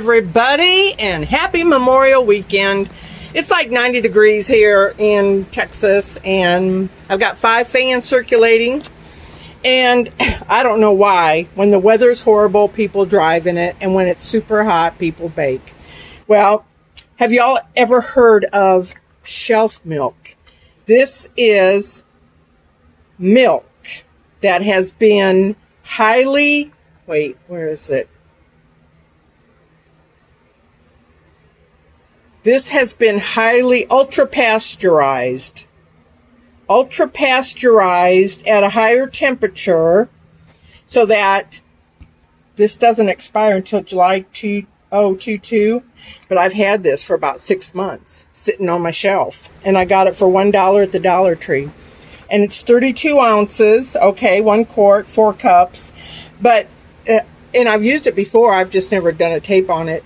everybody, and happy Memorial Weekend. It's like 90 degrees here in Texas, and I've got 5 fans circulating. And I don't know why, when the weather's horrible, people drive in it, and when it's super hot, people bake. Well, have y'all ever heard of shelf milk? This is milk that has been highly, wait, where is it? This has been highly ultra-pasteurized at a higher temperature so that this doesn't expire until July 2022. But I've had this for about 6 months sitting on my shelf, and I got it for $1 at the Dollar Tree. And it's 32 ounces, okay, 1 quart, 4 cups. But, and I've used it before, I've just never done a tape on it.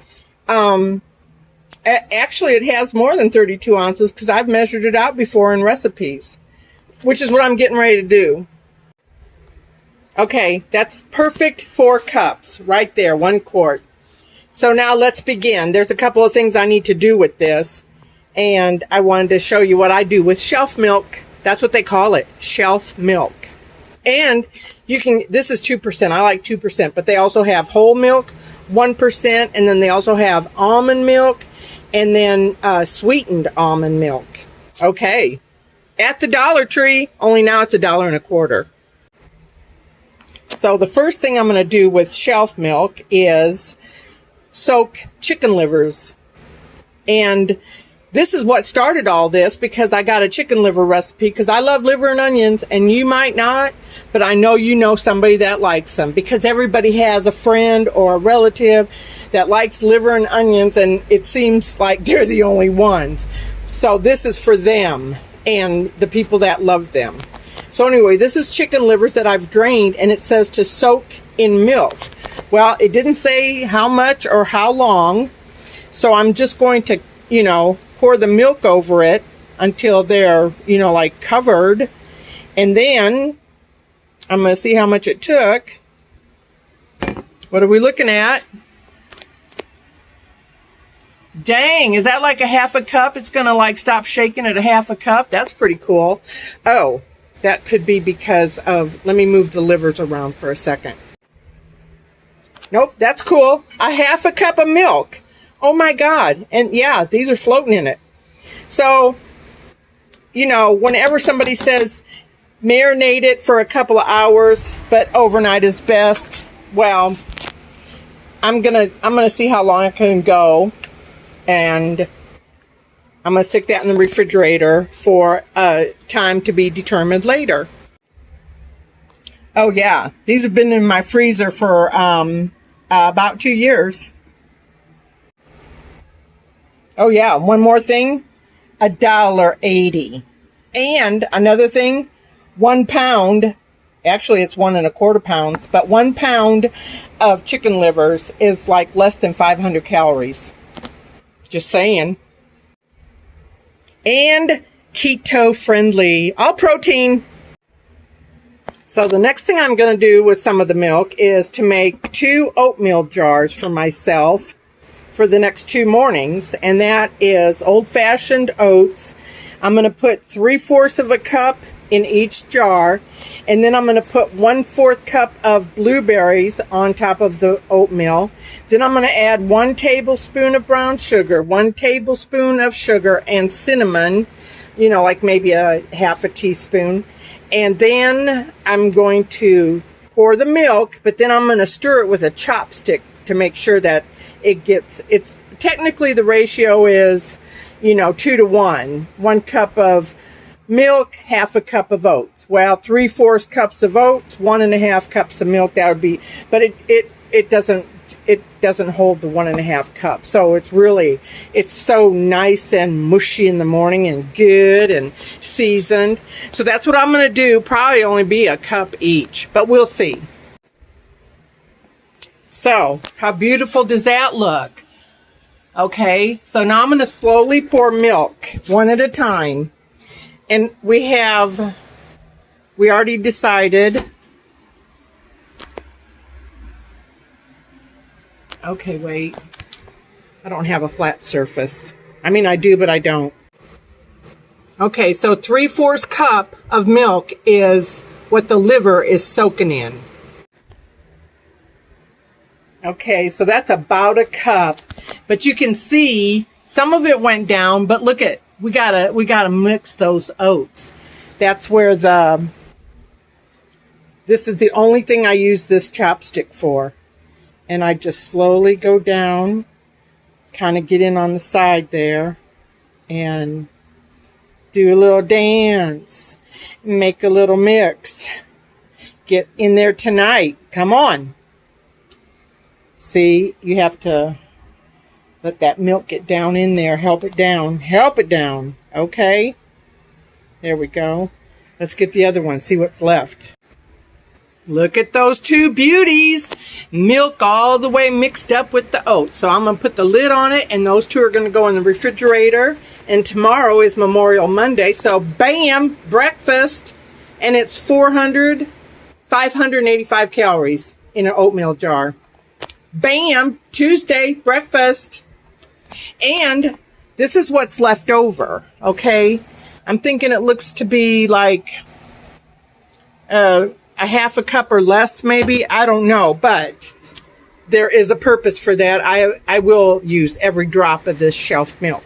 Actually, it has more than 32 ounces because I've measured it out before in recipes, which is what I'm getting ready to do. Okay, that's perfect 4 cups right there, 1 quart. So now let's begin. There's a couple of things I need to do with this, and I wanted to show you what I do with shelf milk. That's what they call it, shelf milk. And you can, this is 2%. I like 2%, but they also have whole milk, 1%, and then they also have almond milk, and then sweetened almond milk. Okay, at the Dollar Tree, only now it's $1.25. So the first thing I'm going to do with shelf milk is soak chicken livers. And this is what started all this, because I got a chicken liver recipe, because I love liver and onions, and you might not, but I know you know somebody that likes them, because everybody has a friend or a relative that likes liver and onions, and it seems like they're the only ones. So this is for them and the people that love them. So anyway, this is chicken livers that I've drained, and it says to soak in milk. Well, it didn't say how much or how long, so I'm just going to, pour the milk over it until they're, like covered, and then I'm going to see how much it took. What are we looking at? Dang, is that like a half a cup? It's going to like stop shaking at a half a cup. That's pretty cool. Oh, that could be because of, let me move the livers around for a second. Nope, that's cool. A half a cup of milk. Oh my God. And yeah, these are floating in it. So, whenever somebody says marinate it for a couple of hours, but overnight is best, well, I'm gonna see how long it can go. And I'm going to stick that in the refrigerator for time to be determined later. Oh yeah, these have been in my freezer for about 2 years. Oh yeah, one more thing, $1.80. And another thing, 1 pound, actually it's 1.25 pounds, but 1 pound of chicken livers is like less than 500 calories. Just saying. And keto friendly, all protein. So the next thing I'm going to do with some of the milk is to make 2 oatmeal jars for myself for the next 2 mornings. And that is old-fashioned oats. I'm going to put 3/4 of a cup in each jar. And then I'm going to put 1/4 cup of blueberries on top of the oatmeal. Then I'm going to add 1 tablespoon of brown sugar, 1 tablespoon of sugar, and cinnamon, like maybe a half a teaspoon. And then I'm going to pour the milk, but then I'm going to stir it with a chopstick to make sure that it's technically the ratio is, 2 to 1. 1 cup of milk, half a cup of oats. Well, 3/4 cups of oats, 1.5 cups of milk. That would be, but it doesn't hold the 1.5 cups. So it's so nice and mushy in the morning and good and seasoned. So that's what I'm going to do. Probably only be a cup each, but we'll see. So how beautiful does that look? Okay, so now I'm going to slowly pour milk one at a time. And we already decided. Okay, wait. I don't have a flat surface. I mean, I do, but I don't. Okay, so 3/4 cup of milk is what the liver is soaking in. Okay, so that's about a cup, but you can see some of it went down, but look at, we gotta mix those oats. That's where this is the only thing I use this chopstick for. And I just slowly go down, kind of get in on the side there, and do a little dance, make a little mix. Get in there tonight. Come on. See, you have to let that milk get down in there. Help it down. Help it down. Okay. There we go. Let's get the other one. See what's left. Look at those two beauties. Milk all the way mixed up with the oats. So I'm going to put the lid on it, and those two are going to go in the refrigerator. And tomorrow is Memorial Monday. So bam, breakfast. And it's 585 calories in an oatmeal jar. Bam, Tuesday, breakfast. And this is what's left over, okay? I'm thinking it looks to be like a half a cup or less, maybe. I don't know, but there is a purpose for that. I will use every drop of this shelf milk.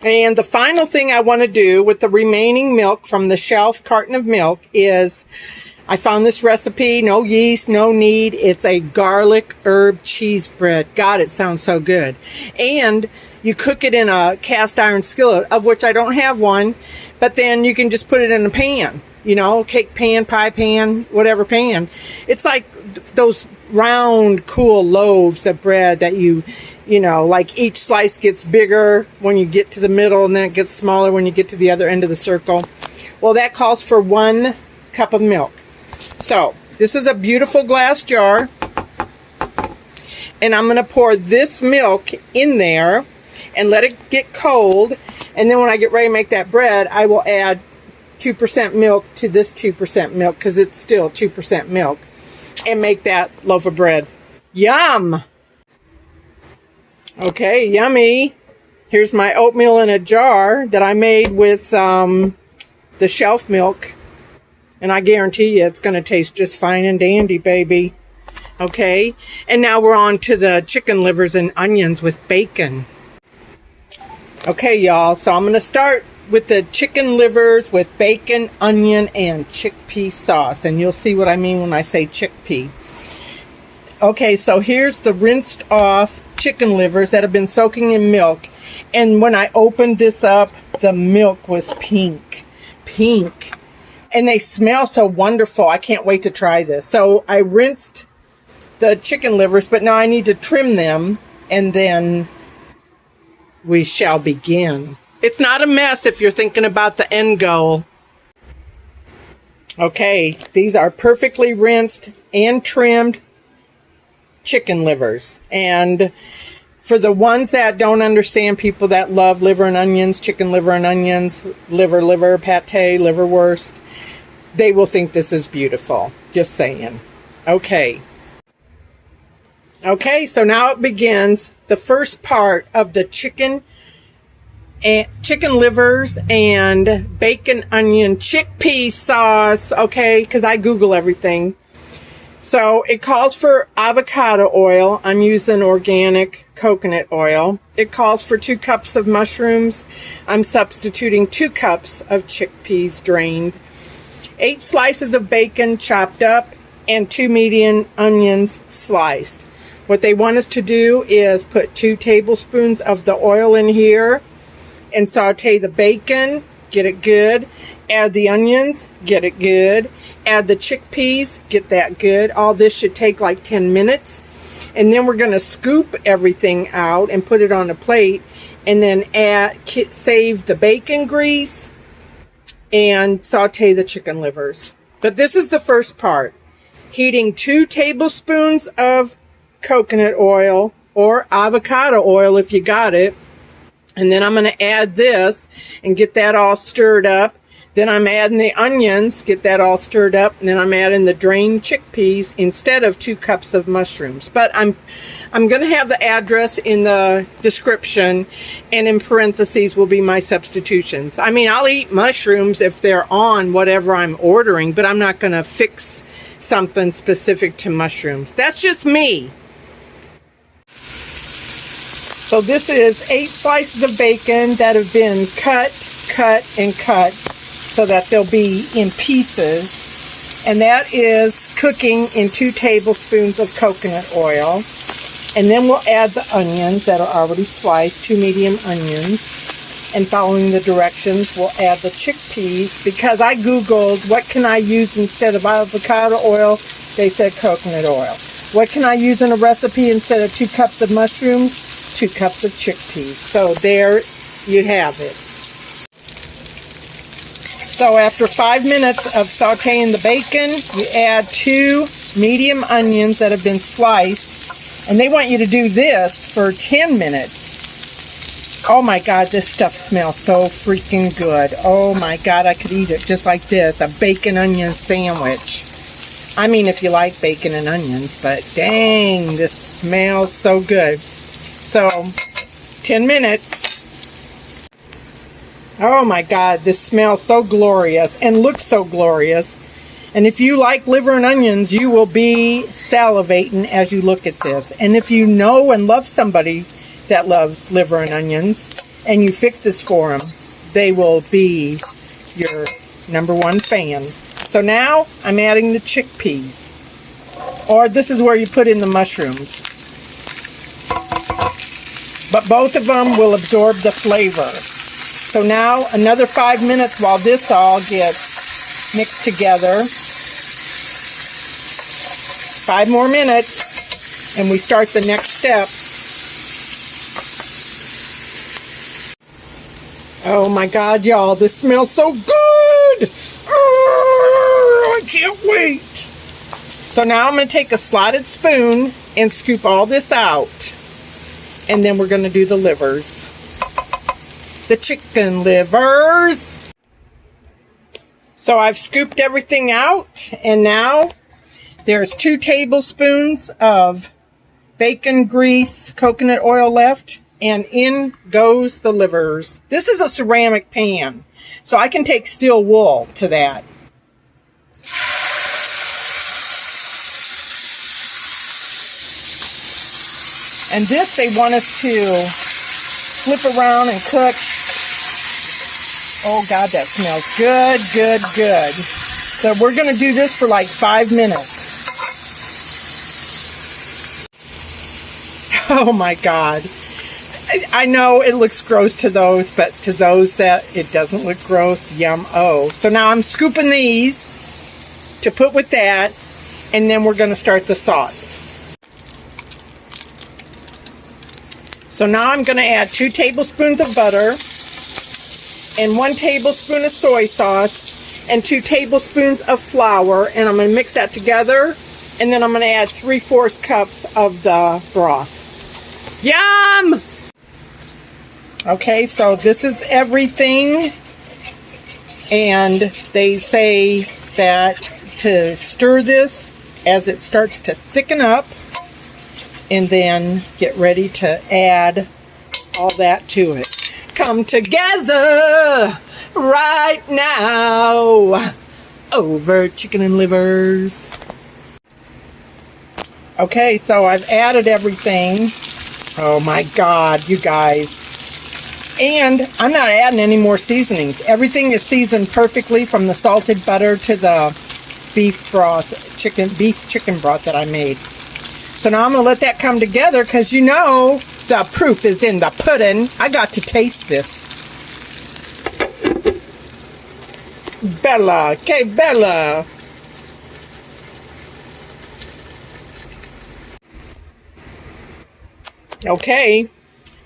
And the final thing I want to do with the remaining milk from the shelf carton of milk is, I found this recipe, no yeast, no knead. It's a garlic herb cheese bread. God, it sounds so good. And you cook it in a cast iron skillet, of which I don't have one, but then you can just put it in a pan, you know, cake pan, pie pan, whatever pan. It's like those round, cool loaves of bread that you know, like each slice gets bigger when you get to the middle, and then it gets smaller when you get to the other end of the circle. Well, that calls for 1 cup of milk. So this is a beautiful glass jar, and I'm going to pour this milk in there and let it get cold. And then when I get ready to make that bread, I will add 2% milk to this 2% milk, because it's still 2% milk, and make that loaf of bread. Yum! Okay, yummy. Here's my oatmeal in a jar that I made with the shelf milk. And I guarantee you it's going to taste just fine and dandy, baby. Okay, and now we're on to the chicken livers and onions with bacon. Okay, y'all, so I'm going to start with the chicken livers with bacon, onion, and chickpea sauce. And you'll see what I mean when I say chickpea. Okay, so here's the rinsed off chicken livers that have been soaking in milk. And when I opened this up, the milk was pink. Pink. And they smell so wonderful. I can't wait to try this. So I rinsed the chicken livers, but now I need to trim them, and then we shall begin. It's not a mess if you're thinking about the end goal. Okay, these are perfectly rinsed and trimmed chicken livers. And for the ones that don't understand, people that love liver and onions, chicken liver and onions, liver, pate, liverwurst, they will think this is beautiful. Just saying. Okay. Okay, so now it begins the first part of the chicken livers and bacon, onion, chickpea sauce. Okay, because I Google everything. So it calls for avocado oil. I'm using organic coconut oil. It calls for 2 cups of mushrooms. I'm substituting 2 cups of chickpeas drained. 8 slices of bacon chopped up, and 2 medium onions sliced. What they want us to do is put 2 tablespoons of the oil in here and saute the bacon, get it good. Add the onions, get it good. Add the chickpeas, get that good. All this should take like 10 minutes. And then we're going to scoop everything out and put it on a plate, and then save the bacon grease and saute the chicken livers. But this is the first part. Heating 2 tablespoons of coconut oil or avocado oil if you got it. And then I'm going to add this and get that all stirred up. Then I'm adding the onions, get that all stirred up, and then I'm adding the drained chickpeas instead of 2 cups of mushrooms. But I'm going to have the address in the description, and in parentheses will be my substitutions. I mean, I'll eat mushrooms if they're on whatever I'm ordering, but I'm not going to fix something specific to mushrooms. That's just me. So this is 8 slices of bacon that have been cut, and cut, so that they'll be in pieces, and that is cooking in 2 tablespoons of coconut oil. And then we'll add the onions that are already sliced, 2 medium onions, and following the directions we'll add the chickpeas, because I googled what can I use instead of avocado oil. They said coconut oil. What can I use in a recipe instead of 2 cups of mushrooms? 2 cups of chickpeas. So there you have it. So after 5 minutes of sauteing the bacon, you add 2 medium onions that have been sliced. And they want you to do this for 10 minutes. Oh my God, this stuff smells so freaking good. Oh my God, I could eat it just like this, a bacon onion sandwich. I mean, if you like bacon and onions, but dang, this smells so good. So, 10 minutes. Oh my God, this smells so glorious and looks so glorious. And if you like liver and onions, you will be salivating as you look at this. And if you know and love somebody that loves liver and onions, and you fix this for them, they will be your #1 fan. So now I'm adding the chickpeas. Or this is where you put in the mushrooms. But both of them will absorb the flavor. So now another 5 minutes while this all gets mixed together. 5 more minutes and we start the next step. Oh my God, y'all, this smells so good! Oh, I can't wait! So now I'm going to take a slotted spoon and scoop all this out. And then we're going to do the livers. The chicken livers. So I've scooped everything out, and now there's 2 tablespoons of bacon grease, coconut oil left, and in goes the livers. This is a ceramic pan, so I can take steel wool to that. And this they want us to flip around and cook. Oh God, that smells good, good, good. So we're going to do this for like 5 minutes. Oh my God. I know it looks gross to those, but to those that it doesn't look gross, yum. Oh. So now I'm scooping these to put with that, and then we're going to start the sauce. So now I'm going to add 2 tablespoons of butter and 1 tablespoon of soy sauce and 2 tablespoons of flour, and I'm going to mix that together, and then I'm going to add 3/4 cups of the broth. Yum! Okay, so this is everything, and they say that to stir this as it starts to thicken up, and then get ready to add all that to it. Come together right now over chicken and livers. Okay, so I've added everything. Oh my God, you guys. And I'm not adding any more seasonings. Everything is seasoned perfectly, from the salted butter to the beef chicken broth that I made. So now I'm going to let that come together, because you know the proof is in the pudding. I got to taste this. Bella, que bella. Okay,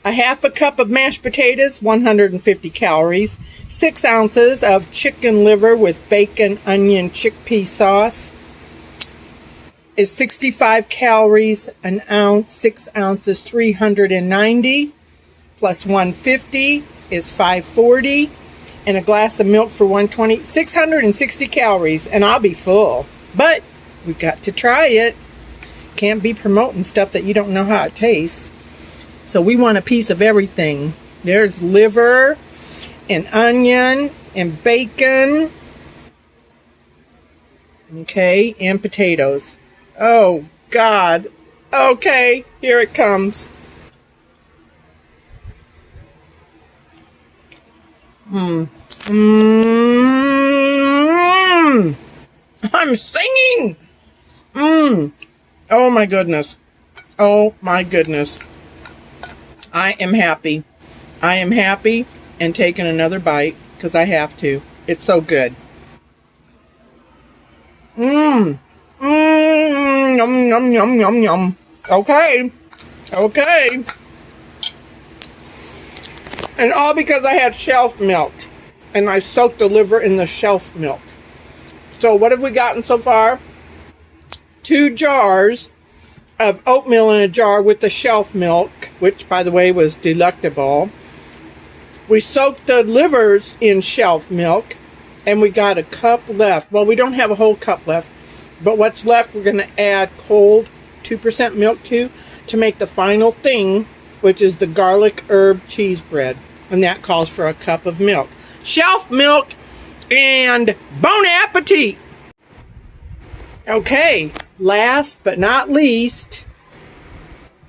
a 1/2 cup of mashed potatoes, 150 calories, 6 ounces of chicken liver with bacon, onion, chickpea sauce is 65 calories an ounce. 6 ounces, 390, plus 150 is 540. and a glass of milk for 120, 660 calories, and I'll be full. But we got to try it. Can't be promoting stuff that you don't know how it tastes. So we want a piece of everything. There's liver and onion and bacon. Okay, and potatoes. Oh, God. Okay, here it comes. I'm singing. Oh my goodness. Oh my goodness. I am happy. I am happy and taking another bite because I have to. It's so good. Yum, yum, yum, yum, yum. Okay. Okay. And all because I had shelf milk. And I soaked the liver in the shelf milk. So what have we gotten so far? 2 jars of oatmeal in a jar with the shelf milk, which, by the way, was delectable. We soaked the livers in shelf milk, and we got a cup left. Well, we don't have a whole cup left, but what's left we're going to add cold 2% milk to make the final thing, which is the garlic herb cheese bread. And that calls for a cup of milk. Shelf milk and bon appetit! Okay, last but not least,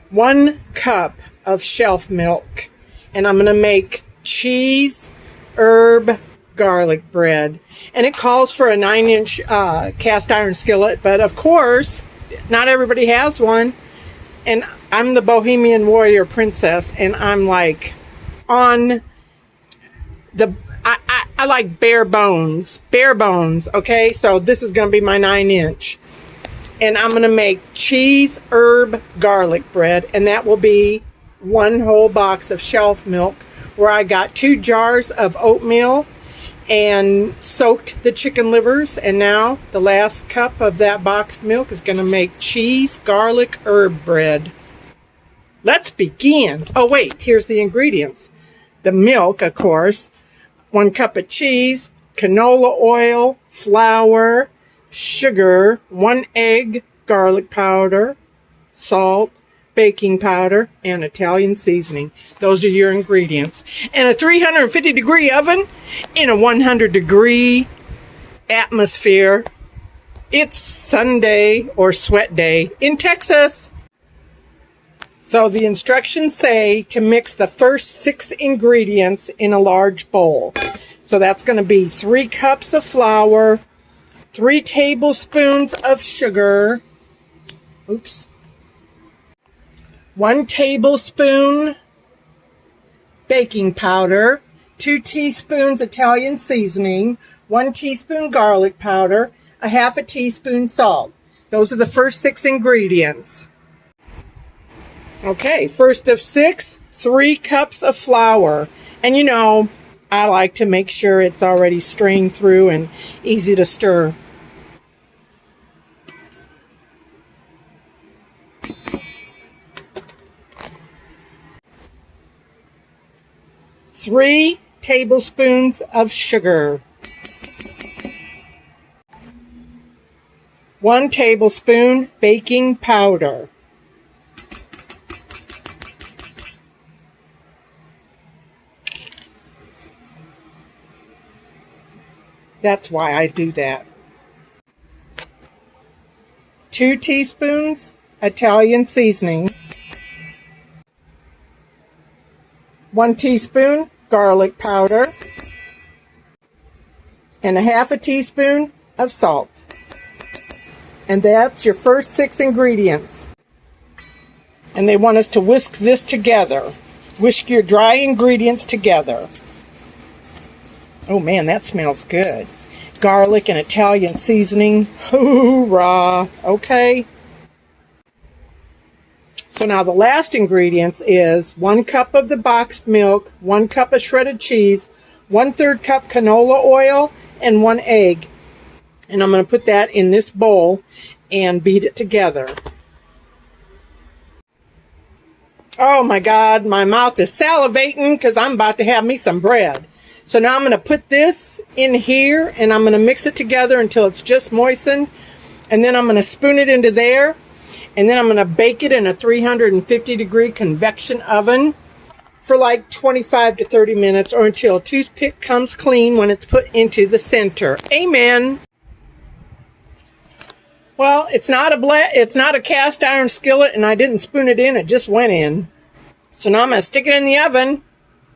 1 cup of shelf milk. And I'm going to make cheese herb garlic bread. And it calls for a 9-inch cast iron skillet. But of course, not everybody has one. And I'm the Bohemian Warrior Princess. And I'm like on the... I like bare bones, okay? So this is going to be my 9-inch. And I'm going to make cheese herb garlic bread, and that will be 1 whole box of shelf milk, where I got 2 jars of oatmeal and soaked the chicken livers, and now the last cup of that boxed milk is going to make cheese garlic herb bread. Let's begin. Oh wait, here's the ingredients. The milk, of course. 1 cup of cheese, canola oil, flour, sugar, 1 egg, garlic powder, salt, baking powder, and Italian seasoning. Those are your ingredients. And a 350-degree oven in a 100-degree atmosphere. It's Sunday or sweat day in Texas. So the instructions say to mix the first 6 ingredients in a large bowl. So that's going to be 3 cups of flour, 3 tablespoons of sugar, 1 tablespoon baking powder, 2 teaspoons Italian seasoning, 1 teaspoon garlic powder, a half a teaspoon salt. Those are the first 6 ingredients. Okay, first of 6, 3 cups of flour. And you know, I like to make sure it's already strained through and easy to stir. Three tablespoons of sugar. 1 tablespoon baking powder. That's why I do that. 2 teaspoons Italian seasoning. 1 teaspoon garlic powder. And a half a teaspoon of salt. And that's your first 6 ingredients. And they want us to whisk this together. Whisk your dry ingredients together. Oh man, that smells good. Garlic and Italian seasoning. Hoorah! Okay. So now the last ingredients is 1 cup of the boxed milk, 1 cup of shredded cheese, 1/3 cup canola oil, and 1 egg. And I'm going to put that in this bowl and beat it together. Oh my God, my mouth is salivating because I'm about to have me some bread. So now I'm going to put this in here and I'm going to mix it together until it's just moistened. And then I'm going to spoon it into there. And then I'm going to bake it in a 350 degree convection oven for like 25 to 30 minutes or until a toothpick comes clean when it's put into the center. Amen. Well, it's not a cast iron skillet and I didn't spoon it in. It just went in. So now I'm going to stick it in the oven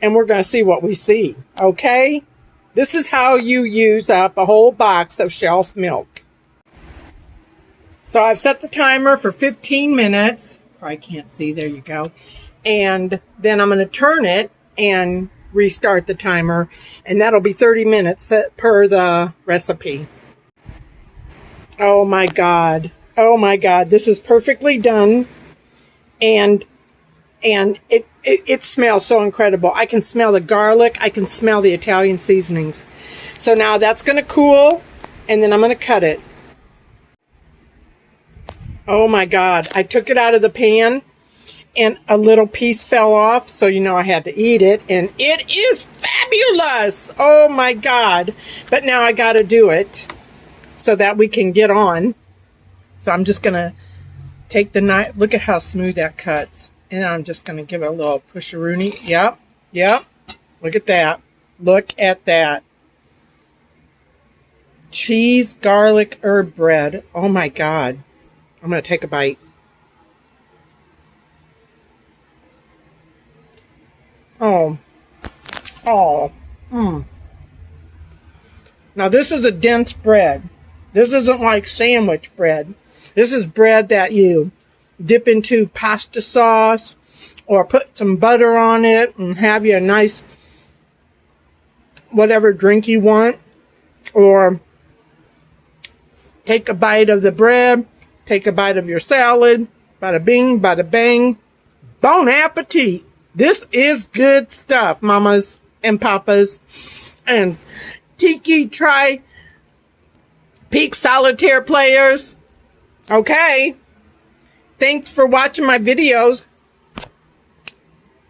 and we're going to see what we see. Okay? This is how you use up a whole box of shelf milk. So I've set the timer for 15 minutes. Probably can't see. There you go. And then I'm going to turn it and restart the timer. And that'll be 30 minutes per the recipe. Oh my God. Oh my God. This is perfectly done. And it smells so incredible. I can smell the garlic. I can smell the Italian seasonings. So now that's going to cool. And then I'm going to cut it. Oh my God, I took it out of the pan and a little piece fell off, so you know I had to eat it, and it is fabulous. Oh my God. But now I got to do it so that we can get on. So I'm just going to take the knife. Look at how smooth that cuts. And I'm just going to give it a little pusharoonie. Yep, yep. Look at that. Look at that. Cheese, garlic, herb bread. Oh my God. I'm going to take a bite. Oh. Oh. Now this is a dense bread. This isn't like sandwich bread. This is bread that you dip into pasta sauce or put some butter on it and have you a nice whatever drink you want. Or take a bite of the bread. Take a bite of your salad. Bada bing, bada bang. Bon appetit. This is good stuff, mamas and papas. And Tiki Peak Solitaire players. Okay. Thanks for watching my videos.